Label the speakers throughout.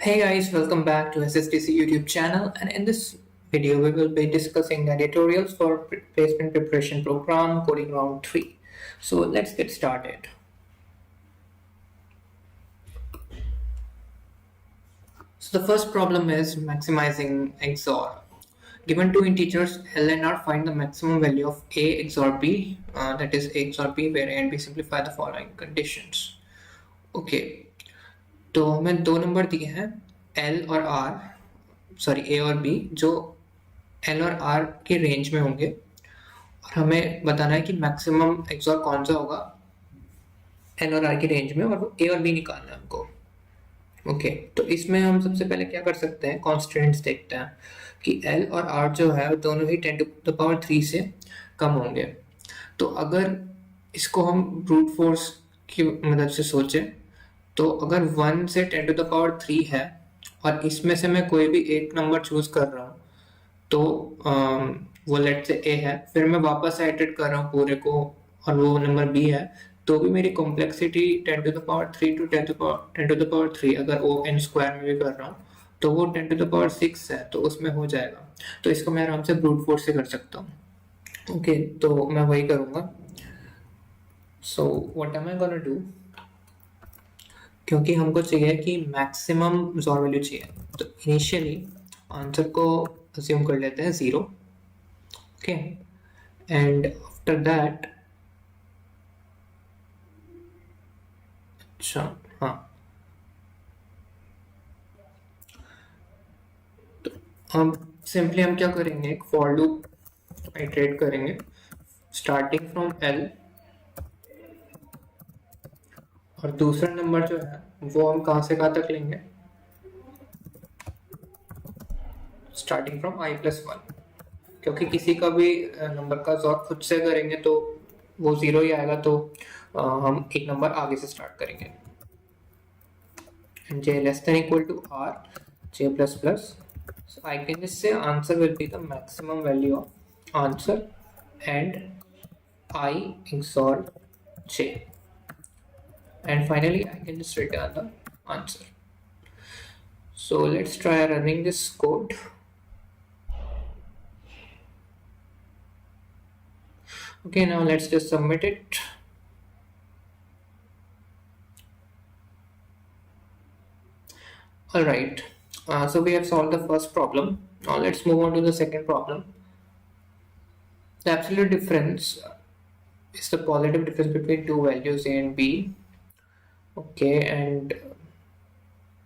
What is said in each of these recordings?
Speaker 1: Hey guys, welcome back to SSTC YouTube channel, and in this video we will be discussing the tutorials for placement preparation program coding round 3. So let's get started. So the first problem is maximizing XOR. Given two integers L and R, find the maximum value of A XOR B, that is A XOR B, where A and B simplify the following conditions. Okay, तो हमें दो number दिए हैं L और R, sorry A और B, जो L और R के रेंज में होंगे और हमें बताना है कि मैक्सिमम एक्सओर कौन सा होगा L और R की रेंज में, और वो A और B निकालना है हमको। ओके, तो इसमें हम सबसे पहले क्या कर सकते हैं, कॉन्स्टेंट्स देखते हैं कि L और R जो है दोनों ही 10⁻³ से कम होंगे। तो अगर इसको हम ब्रूट फोर्स की मदद से सोचें तो अगर 1 से 10⁻³ है और इसमें से मैं कोई भी एक नंबर चूज कर रहा हूँ तो वो लेट से A है, फिर मैं वापस एडिट कर रहा हूँ पूरे को और वो नंबर B है, तो भी मेरी कॉम्प्लेक्सिटी 10⁻³ टू 10⁻³ अगर O n स्क्वायर में भी कर रहा हूँ तो वो 10⁻6 है, तो उसमें हो जाएगा। तो इसको मैं आराम से ब्रूट फोर्स से कर सकता हूँ। ओके, तो मैं वही करूँगा। So what am I gonna do, क्योंकि हमको चाहिए कि मैक्सिमम ज़ॉर वैल्यू चाहिए, तो इनिशियली आंसर को अज्यूम कर लेते हैं 0। ओके, एंड आफ्टर दैट, अच्छा हाँ, तो हम सिंपली हम क्या करेंगे, एक फॉर लूप इटरेट करेंगे स्टार्टिंग फ्रॉम L, और दूसरा नंबर जो है वो हम कहाँ से कहाँ तक लेंगे, स्टार्टिंग फ्रॉम i+1, क्योंकि किसी का भी नंबर का ज़ॉर खुद से करेंगे तो वो 0 ही आएगा, तो हम एक नंबर आगे से स्टार्ट करेंगे। and j less than equal to r, j plus plus, so I can just say answer will be the maximum value of answer and I XOR j, and finally I can just return the answer. So let's try running this code. Okay, now let's just submit it. Alright, so we have solved the first problem. Now let's move on to the second problem. The absolute difference is the positive difference between two values A and B. Okay, and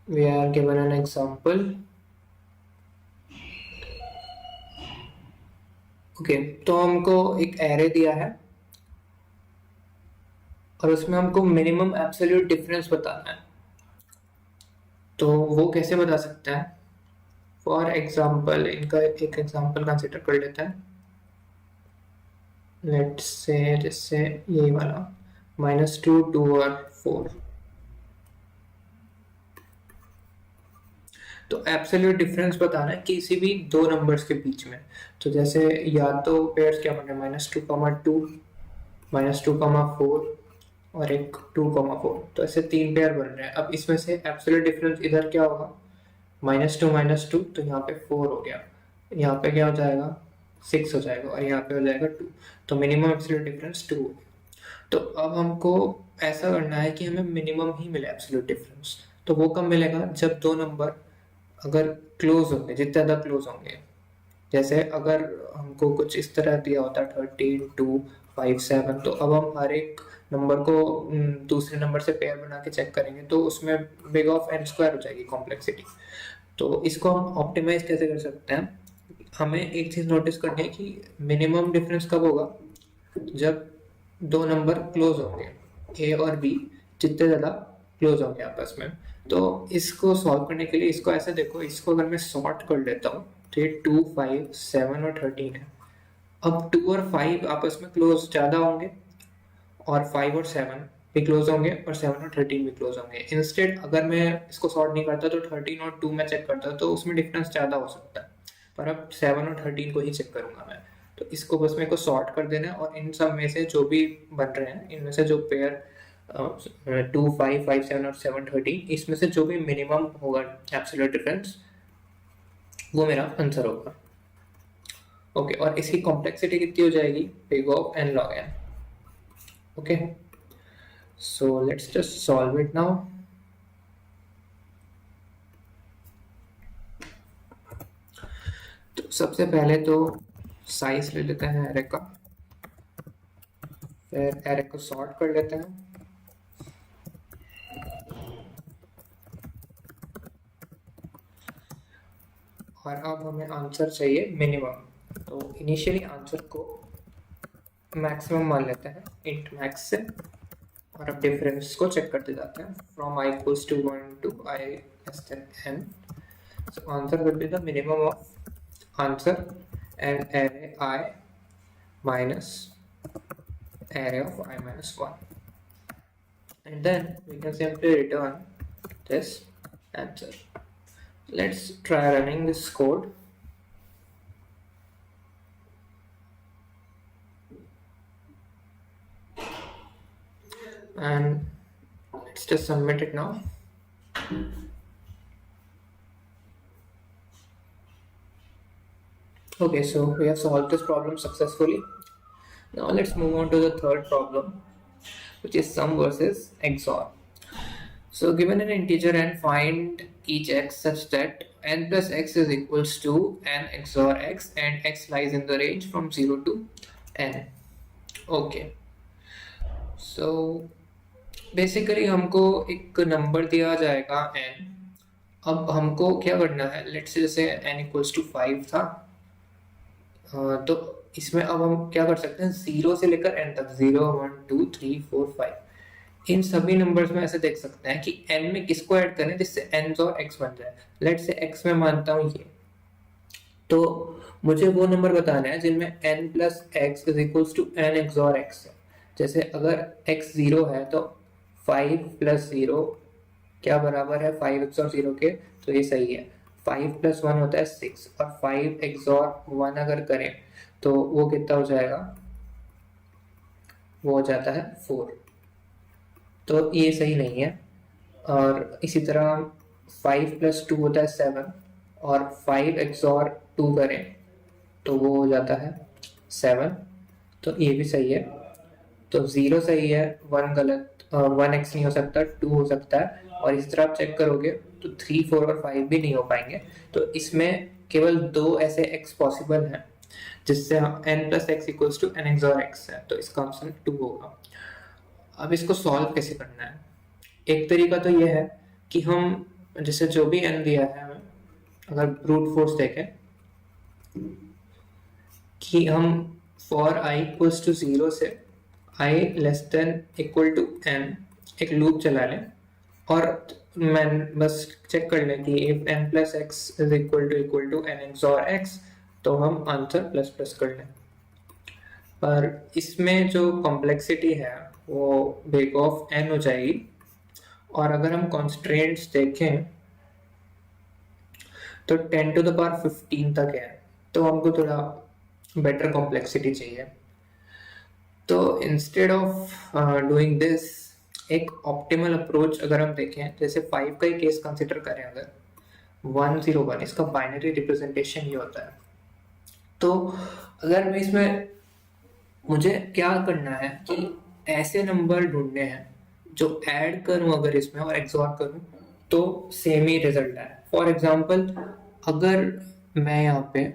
Speaker 1: we are given an example. Okay, तो हमको एक array दिया है और उसमें हमको minimum absolute difference बताना है। तो वो कैसे बता सकते हैं, फॉर एग्जांपल इनका एक एग्जांपल कंसिडर कर लेते हैं। लेट्स से जैसे ये वाला -2, 2 और 4, तो एब्सोल्यूट डिफरेंस बताना है किसी भी दो नंबर्स के बीच में। तो जैसे या तो पेयर्स क्या बन रहे हैं, -2,2, -2,4 और एक 2,4, तो ऐसे तीन पेयर बन रहे हैं। अब इसमें से एब्सोल्यूट डिफरेंस इधर क्या होगा, -2, तो यहाँ पे 4 हो गया, यहाँ पे क्या हो जाएगा 6 हो जाएगा, और यहाँ पे हो जाएगा 2, तो मिनिमम एब्सोल्यूट डिफरेंस 2 हो गया। तो अब हमको ऐसा करना है कि हमें मिनिमम ही मिले एब्सोल्यूट डिफरेंस। तो वो कब मिलेगा, जब दो नंबर अगर क्लोज होंगे, जितने ज़्यादा क्लोज होंगे। जैसे अगर हमको कुछ इस तरह दिया होता है 13, 2, 5, 7, तो अब हम हर एक नंबर को दूसरे नंबर से पेयर बना के चेक करेंगे तो उसमें बिग ऑफ n स्क्वायर हो जाएगी कॉम्प्लेक्सिटी। तो इसको हम ऑप्टिमाइज कैसे कर सकते हैं, हमें एक चीज़ नोटिस करनी है कि मिनिमम डिफरेंस कब होगा, जब दो नंबर क्लोज होंगे, ए और बी जितने ज़्यादा क्लोज होंगे आपस में। तो इसको सॉल्व करने के लिए इसको ऐसे देखो, इसको अगर मैं सॉर्ट कर लेता हूँ तो ये 2, 5, 7 और 13 है। अब 2 और 5 आपस में क्लोज ज़्यादा होंगे और 5 और 7 भी क्लोज होंगे और 7 और 13 भी क्लोज होंगे। इंस्टेड अगर मैं इसको सॉर्ट नहीं करता तो 13 और 2 में चेक करता तो उसमें डिफरेंस ज़्यादा हो सकता है, पर अब 7 और 13 को ही चेक करूंगा मैं। तो इसको बस मेरे को सॉर्ट कर देना है और इन सब में से जो भी बन रहे हैं इनमें से जो पेयर 2, 5, 5, 7 और 7, 13, इसमें से जो भी मिनिमम होगा एब्सोल्यूट डिफरेंस वो मेरा आंसर होगा। ओके, और इसकी कॉम्प्लेक्सिटी कितनी हो जाएगी? Big of n log n। Okay, so let's just solve it now. तो सबसे पहले तो साइज ले लेते हैं एरे का, फिर एरे को सॉर्ट कर लेते हैं, और अब हमें आंसर चाहिए मिनिमम। तो इनिशियली आंसर को मैक्सिमम मान लेते हैं इंट मैक्स से, और अब डिफरेंस को चेक करते जाते हैं from i equals to 1 to I less than n। So answer will be the minimum of answer and array I minus array of I minus 1, and then we can simply return this answer. Let's try running this code. And let's just submit it now. Okay, so we have solved this problem successfully. Now let's move on to the third problem, which is sum versus XOR. So given an integer and find each x such that n plus x is equals to n XOR x and x lies in the range from 0 to n. Okay, so basically हमको एक number दिया जाएगा n। अब हमको क्या करना है, let's say जैसे n इक्वल्स टू 5 था, तो इसमें अब हम क्या कर सकते हैं, 0 से लेकर n तक 0, 1, 2, 3, 4, 5 इन सभी नंबर्स में ऐसे देख सकते हैं कि n में किसको ऐड करें जिससे n और x बन जाए। लेट्स से x में मानता हूँ ये, तो मुझे वो नंबर बताना है जिनमें n plus x is equals to n XOR x है। जैसे अगर x 0 है तो 5 प्लस 0 क्या बराबर है 5 XOR 0 के, तो ये सही है। 5 प्लस 1 होता है 6, और 5 XOR 1 अगर करें तो वो कितना हो जाएगा, वो हो जाता है 4, तो ये सही नहीं है। और इसी तरह 5 प्लस 2 होता है 7, और 5 XOR 2 करें तो वो हो जाता है 7, तो ये भी सही है। तो 0 सही है, 1 गलत, 1x नहीं हो सकता, 2 हो सकता है, और इस तरह आप चेक करोगे तो 3, 4 और 5 भी नहीं हो पाएंगे। तो इसमें केवल 2 ऐसे x पॉसिबल हैं जिससे n plus x equals to n XOR x है, तो इसका आंसर 2 होगा। अब इसको सॉल्व कैसे करना है, एक तरीका तो ये है कि हम जैसे जो भी n दिया है हमें, अगर ब्रूट फोर्स देखें कि हम फॉर i इक्वल्स टू 0 से i less than equal to n एक लूप चला लें, और मैं बस चेक कर लें कि if n plus x is equal to n XOR x, तो हम आंसर प्लस प्लस कर लें। पर इसमें जो कॉम्प्लेक्सिटी है वो बिग ऑफ n हो जाएगी, और अगर हम कॉन्स्ट्रेंट्स देखें तो 10 to the power 15 तक है, तो हमको थोड़ा बेटर कॉम्प्लेक्सिटी चाहिए। तो इंस्टेड ऑफ डूइंग दिस, एक ऑप्टिमल अप्रोच अगर हम देखें, जैसे 5 का ही केस कंसिडर करें, अगर 101 इसका बाइनरी रिप्रेजेंटेशन ये होता है, तो अगर मैं इसमें, मुझे क्या करना है कि ऐसे नंबर ढूंढने हैं जो ऐड करूं अगर इसमें और XOR करूं तो सेम ही रिजल्ट आए। फॉर एग्जांपल, अगर मैं यहाँ पे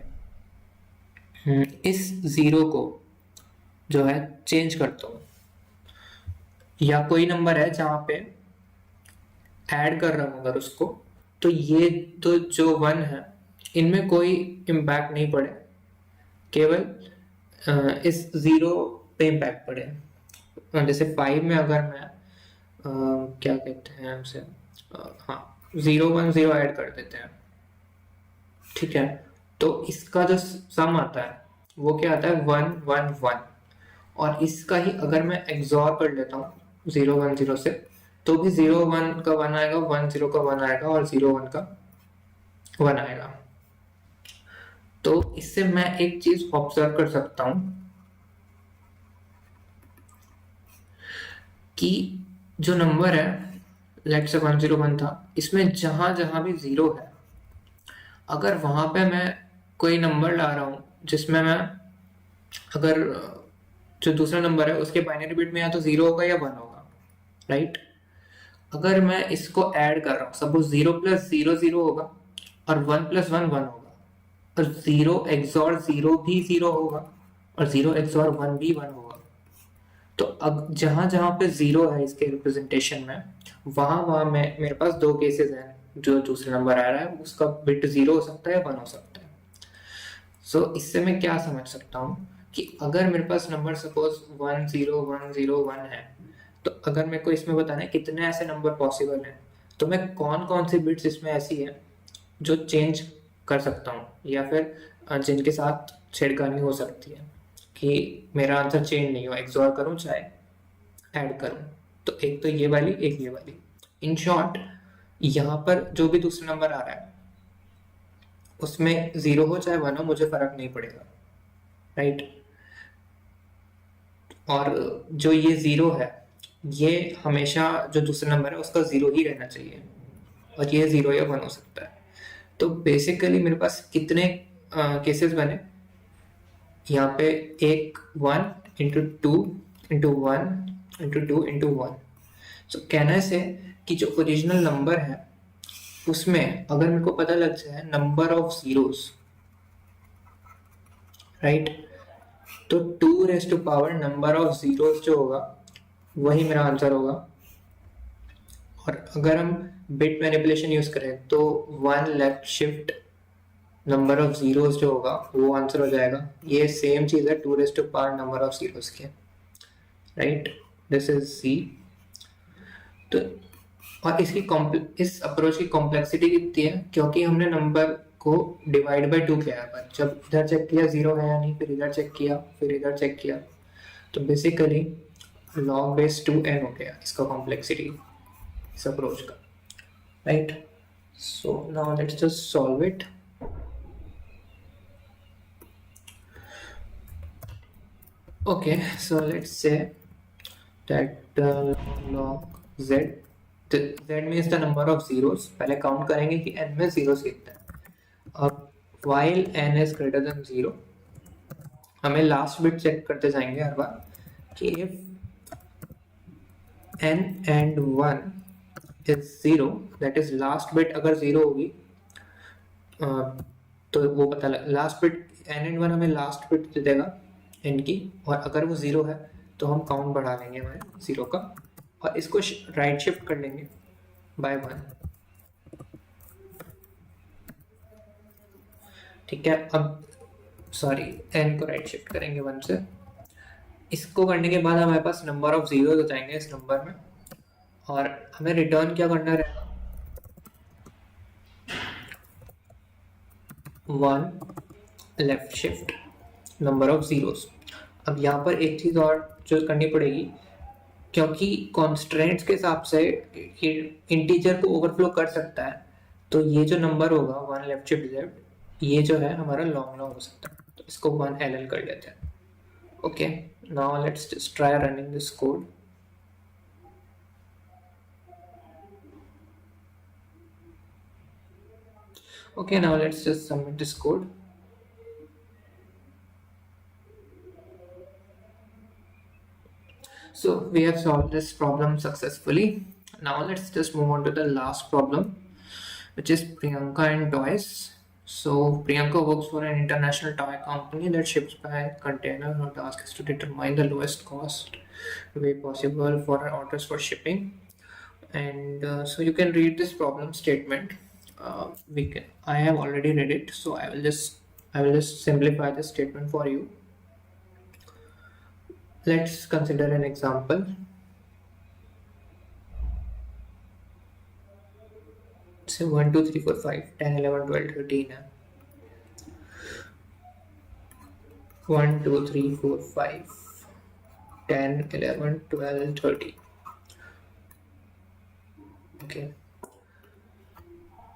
Speaker 1: इस 0 को जो है चेंज करता हूँ, या कोई नंबर है जहाँ पे ऐड कर रहा हूँ अगर उसको, तो ये तो जो 1 है इनमें कोई इम्पैक्ट नहीं पड़े, केवल इस 0 पे इम्पैक्ट पड़े। जैसे 5 में अगर मैं क्या कहते हैं हमसे, हाँ 0, 1, 0 ऐड कर देते हैं, ठीक है, तो इसका जो सम आता है वो क्या आता है 1, 1, 1, और इसका ही अगर मैं XOR कर लेता हूँ 0, 1, 0 से, तो भी 0, 1 का 1 आएगा, 1, 0 का 1 आएगा, और 0, 1 का 1 आएगा। तो इससे मैं एक चीज ऑब्जर्व कर सकता हूं कि जो नंबर है लेट से 101 था, इसमें जहां जहां भी जीरो है, अगर वहां पे मैं कोई नंबर ला रहा हूँ जिसमें मैं, अगर जो दूसरा नंबर है उसके बाइनरी बिट में या तो जीरो होगा या वन होगा, राइट। अगर मैं इसको ऐड कर रहा हूँ, suppose zero plus zero zero होगा और वन प्लस वन वन होगा, और जीरो एक्सॉर जीरो भी जीरो होगा और जीरो एक्सॉर वन भी वन होगा। तो अब जहां जहां पे जीरो है इसके रिप्रेजेंटेशन में, वहां वहां में मेरे पास दो केसेस हैं। जो दूसरा नंबर आ रहा है उसका बिट जीरो हो सकता है, वन हो सकता है। सो इससे मैं क्या समझ सकता हूँ कि अगर मेरे पास नंबर सपोज 10101 है, तो अगर मेरे को इसमें बताना है कितने ऐसे नंबर पॉसिबल हैं, तो मैं कौन कौन सी बिट्स इसमें ऐसी है जो चेंज कर सकता हूँ, या फिर जिनके साथ छेड़खानी हो सकती है कि मेरा आंसर चेंज नहीं हो, एक्सॉर करूँ चाहे ऐड करूँ। तो एक तो ये वाली, एक ये वाली। इन शॉर्ट, यहाँ पर जो भी दूसरा नंबर आ रहा है उसमें जीरो हो चाहे वन हो, मुझे फर्क नहीं पड़ेगा, राइट। और जो ये जीरो है, ये हमेशा जो दूसरा नंबर है उसका जीरो ही रहना चाहिए, और ये जीरो या वन हो सकता है। तो बेसिकली मेरे पास कितने केसेस बने यहाँ पे, एक one into two into one into two into one. So कहने से कि जो ओरिजिनल नंबर है उसमें अगर मेरे को पता लग जाए नंबर ऑफ जीरोस, राइट, तो two raise to power number of zeros जो होगा वही मेरा आंसर होगा। और अगर हम बिट मैनिपुलेशन यूज करें तो one left shift number of zeros जो होगा वो आंसर हो जाएगा। ये सेम चीज है two raise to power number of zeros के, राइट। This is C. तो और इस अप्रोच की कॉम्प्लेक्सिटी कितनी है, क्योंकि हमने नंबर को डिवाइड बाय टू किया है। जब इधर चेक किया जीरो है या नहीं, फिर इधर चेक किया, फिर इधर चेक किया, तो बेसिकली log बेस 2n हो गया इसका कॉम्प्लेक्सिटी इस अप्रोच का, right. So now let's just solve it. Okay, so let's say that log z, z means the number of zeros। पहले काउंट करेंगे कि n में zeros कितना है। अब while n is greater than 0, हमें लास्ट बिट चेक करते जाएंगे हर बार कि if n and 1 is 0, that is last bit अगर 0 होगी तो वो पता लग, लास्ट बिट n and 1 हमें लास्ट बिट दे देगा n की, और अगर वो 0 है तो हम काउंट बढ़ा लेंगे हमारे 0 का, और इसको राइट शिफ्ट कर लेंगे बाय 1। ठीक है, अब सॉरी n को राइट शिफ्ट करेंगे 1 से। इसको करने के बाद हमारे पास नंबर ऑफ जीरो हो जाएंगे इस नंबर में, और हमें रिटर्न क्या करना रहेगा, 1 left shift number of zeros. अब यहाँ पर एक चीज और जो करनी पड़ेगी, क्योंकि कॉन्स्ट्रेंट्स के हिसाब से इंटीजर को ओवरफ्लो कर सकता है, तो ये जो नंबर होगा 1 लेफ्ट शिफ्ट लेफ्ट, ये जो है हमारा लॉन्ग लॉन्ग हो सकता है, तो इसको 1 LL कर लेते हैं। Okay, now let's just try running this code. Okay, now let's just submit this code. So we have solved this problem successfully. Now let's just move on to the last problem, which is Priyanka and toys. So Priyanka works for an international toy company that ships by container. Her task is to determine the lowest cost way possible for her orders for shipping. And so you can read this problem statement. I have already read it, so I will just simplify the statement for you. Let's consider an example. Say 1 2 3 4 5 10 11 12 13 है। 1 2 3 4 5 10 11 12 13। Okay,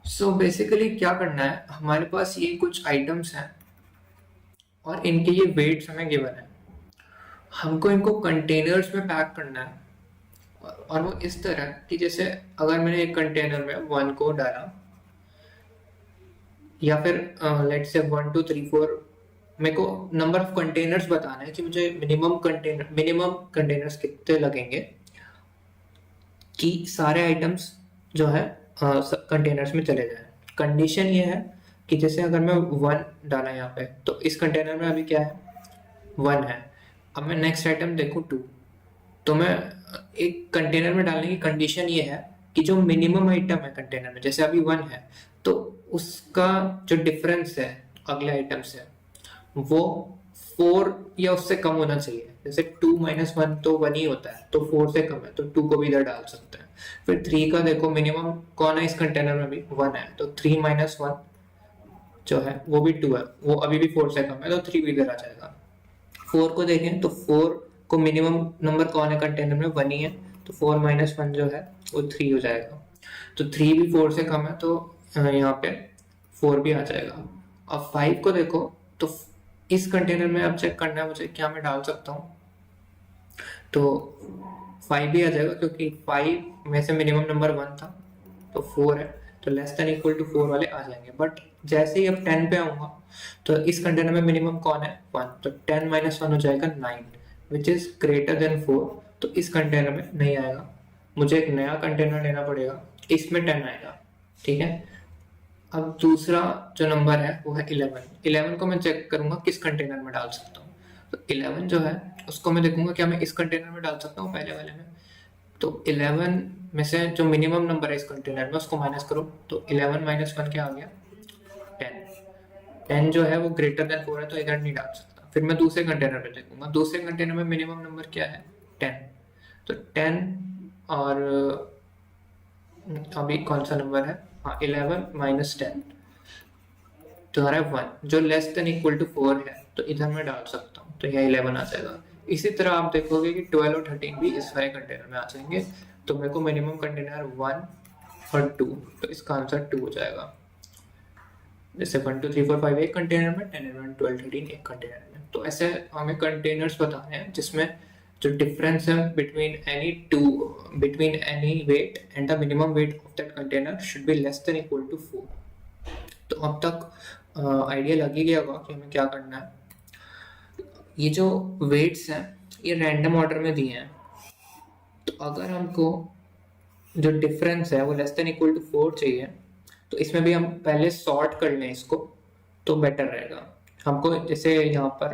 Speaker 1: so basically क्या करना है, हमारे पास ये कुछ items हैं और इनके ये वेट्स हमें गिवन है। हमको इनको कंटेनर्स में पैक करना है, और वो इस तरह कि जैसे अगर मैंने एक कंटेनर में 1 को डाला, या फिर लेट्स से 1 2 3 4, मेरे को नंबर ऑफ कंटेनर्स बताना है कि मुझे मिनिमम कंटेनर्स कितने लगेंगे कि सारे आइटम्स जो है कंटेनर्स में चले जाएं। कंडीशन ये है कि जैसे अगर मैं 1 डाला यहाँ पे, तो इस कंटेनर में अभी क्या है, 1 है। अब मैं नेक्स्ट आइटम देखूँ 2, तो मैं एक कंटेनर में डालने की कंडीशन ये है कि जो मिनिमम आइटम है कंटेनर में, जैसे अभी 1 है, तो उसका जो डिफरेंस है अगले आइटम से, वो 4 या उससे कम होना चाहिए। जैसे 2 माइनस 1 तो 1 ही होता है, तो 4 से कम है तो 2 को भी इधर डाल सकते हैं। फिर 3 का देखो, मिनिमम कौन है इस कंटेनर में, भी 1 है, तो 3 माइनस 1 जो है वो भी 2 है, वो अभी भी 4 से कम है, तो 3 भी इधर आ जाएगा। 4 को देखें तो 4 को मिनिमम नंबर कौन है कंटेनर में, 1 ही है, तो 4 माइनस 1 जो है वो 3 हो जाएगा। तो 3 भी 4 से कम है, तो यहाँ पे 4 भी आ जाएगा। अब 5 को देखो, तो इस कंटेनर में अब चेक करना है मुझे क्या मैं डाल सकता हूँ, तो 5 भी आ जाएगा, क्योंकि 5 में से मिनिमम नंबर 1 था, तो 4 है, तो लेस देन इक्वल टू 4 वाले आ जाएंगे। बट जैसे ही अब 10 पे आऊंगा, तो इस कंटेनर में मिनिमम कौन है, 1, तो 10 माइनस 1 हो जाएगा 9, विच इज ग्रेटर देन 4, तो इस कंटेनर में नहीं आएगा, मुझे एक नया कंटेनर लेना पड़ेगा, इसमें 10 आएगा। ठीक है। अब दूसरा जो नंबर है वो है 11। 11 को मैं चेक करूंगा किस कंटेनर में डाल सकता हूँ, तो 11 जो है उसको मैं देखूंगा क्या मैं इस कंटेनर में डाल सकता हूँ पहले वाले में। तो 11 में से जो मिनिमम नंबर है इस कंटेनर में उसको माइनस करो, तो 11 माइनस 1 क्या आ गया, 10। 10 जो है वो ग्रेटर देन 4 है, तो इधर नहीं डाल सकता। फिर मैं दूसरे कंटेनर में देखूंगा, दूसरे कंटेनर में मिनिमम नंबर क्या है, 10, तो 10, और अभी कौन सा नंबर है, हाँ 11 माइनस 10, तो आ रहा है 1, जो लेस देन इक्वल टू 4 है, तो इधर मैं डाल सकता हूँ, तो यह 11 आ जाएगा। इसी तरह आप देखोगे कि 12 और 13 भी इस वाले कंटेनर में आ जाएंगे, तो मेरे को मिनिमम कंटेनर 1 और 2, तो इसका आंसर 2 हो जाएगा। जैसे 1 2 3 4 5 एक कंटेनर में, 10 11 12 13 एक कंटेनर में। तो ऐसे हमें कंटेनर्स बताने हैं जिसमें जो डिफरेंस है between any weight and the minimum weight of that container should be less than equal to 4। तो अब तक आइडिया लग ही गया होगा कि हमें क्या करना है। ये जो वेट्स हैं ये रैंडम ऑर्डर में दिए हैं, तो अगर हमको जो डिफरेंस है वो लेस देन इक्वल टू 4 चाहिए, तो इसमें भी हम पहले सॉर्ट कर लें इसको, तो बेटर रहेगा हमको। जैसे यहाँ पर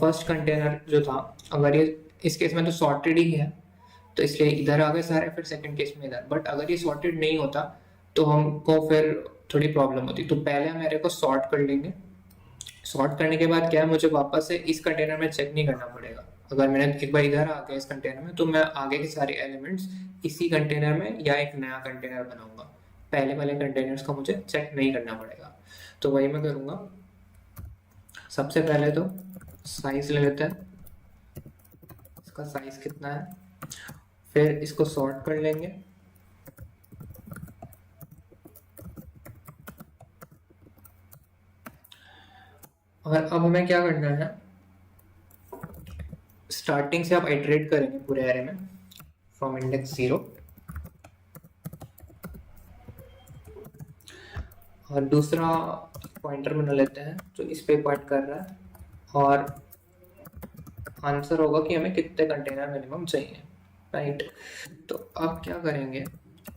Speaker 1: फर्स्ट कंटेनर जो था, अगर ये इस केस में तो सॉर्टेड ही है, तो इसलिए इधर आ गए सारे, फिर सेकंड केस में इधर। बट अगर ये सॉर्टेड नहीं होता तो हमको फिर थोड़ी प्रॉब्लम होती। तो पहले हम मेरे को सॉर्ट कर लेंगे, सॉर्ट करने के बाद क्या है, मुझे वापस से इस कंटेनर में चेक नहीं करना पड़ेगा। अगर मैंने एक बार इधर आ गया इस कंटेनर में, तो मैं आगे के सारे एलिमेंट्स इसी कंटेनर में या एक नया कंटेनर बनाऊंगा, पहले वाले कंटेनर्स का मुझे चेक नहीं करना पड़ेगा। तो वही मैं करूंगा। सबसे पहले तो साइज ले लेते हैं, इसका साइज कितना है, फिर इसको सॉर्ट कर लेंगे। और अब हमें क्या करना है, स्टार्टिंग से आप आइटरेट करेंगे पूरे एरे में फ्रॉम इंडेक्स 0, और दूसरा पॉइंटर बना लेते हैं जो इस पे पॉइंट कर रहा है, और आंसर होगा कि हमें कितने कंटेनर मिनिमम चाहिए, राइट। तो अब क्या करेंगे,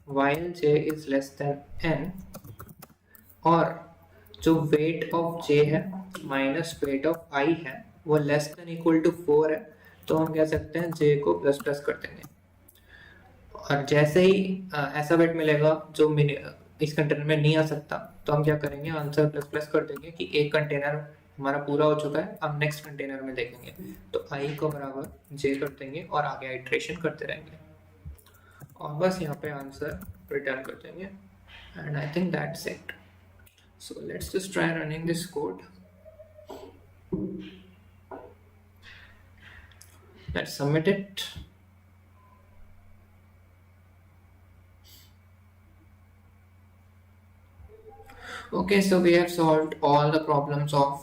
Speaker 1: while j is less than n, और जो वेट ऑफ j है माइनस वेट ऑफ i है वो लेस देन इक्वल टू 4 है, तो हम कह सकते हैं j को प्लस प्लस कर देंगे। और जैसे ही ऐसा वेट मिलेगा जो इस कंटेनर में नहीं आ सकता, तो हम क्या करेंगे, आंसर प्लस प्लस कर देंगे कि एक कंटेनर हमारा पूरा हो चुका है, अब नेक्स्ट कंटेनर में देखेंगे, तो i को बराबर j कर देंगे और आगे आइट्रेशन करते रहेंगे, और बस यहाँ पे आंसर रिटर्न कर देंगे। And I think that's it. So let's just try running this code. Let's submit it. Okay, so we have solved all the problems of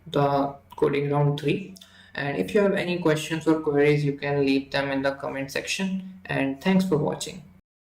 Speaker 1: the coding round 3, And if you have any questions or queries, you can leave them in the comment section. And thanks for watching.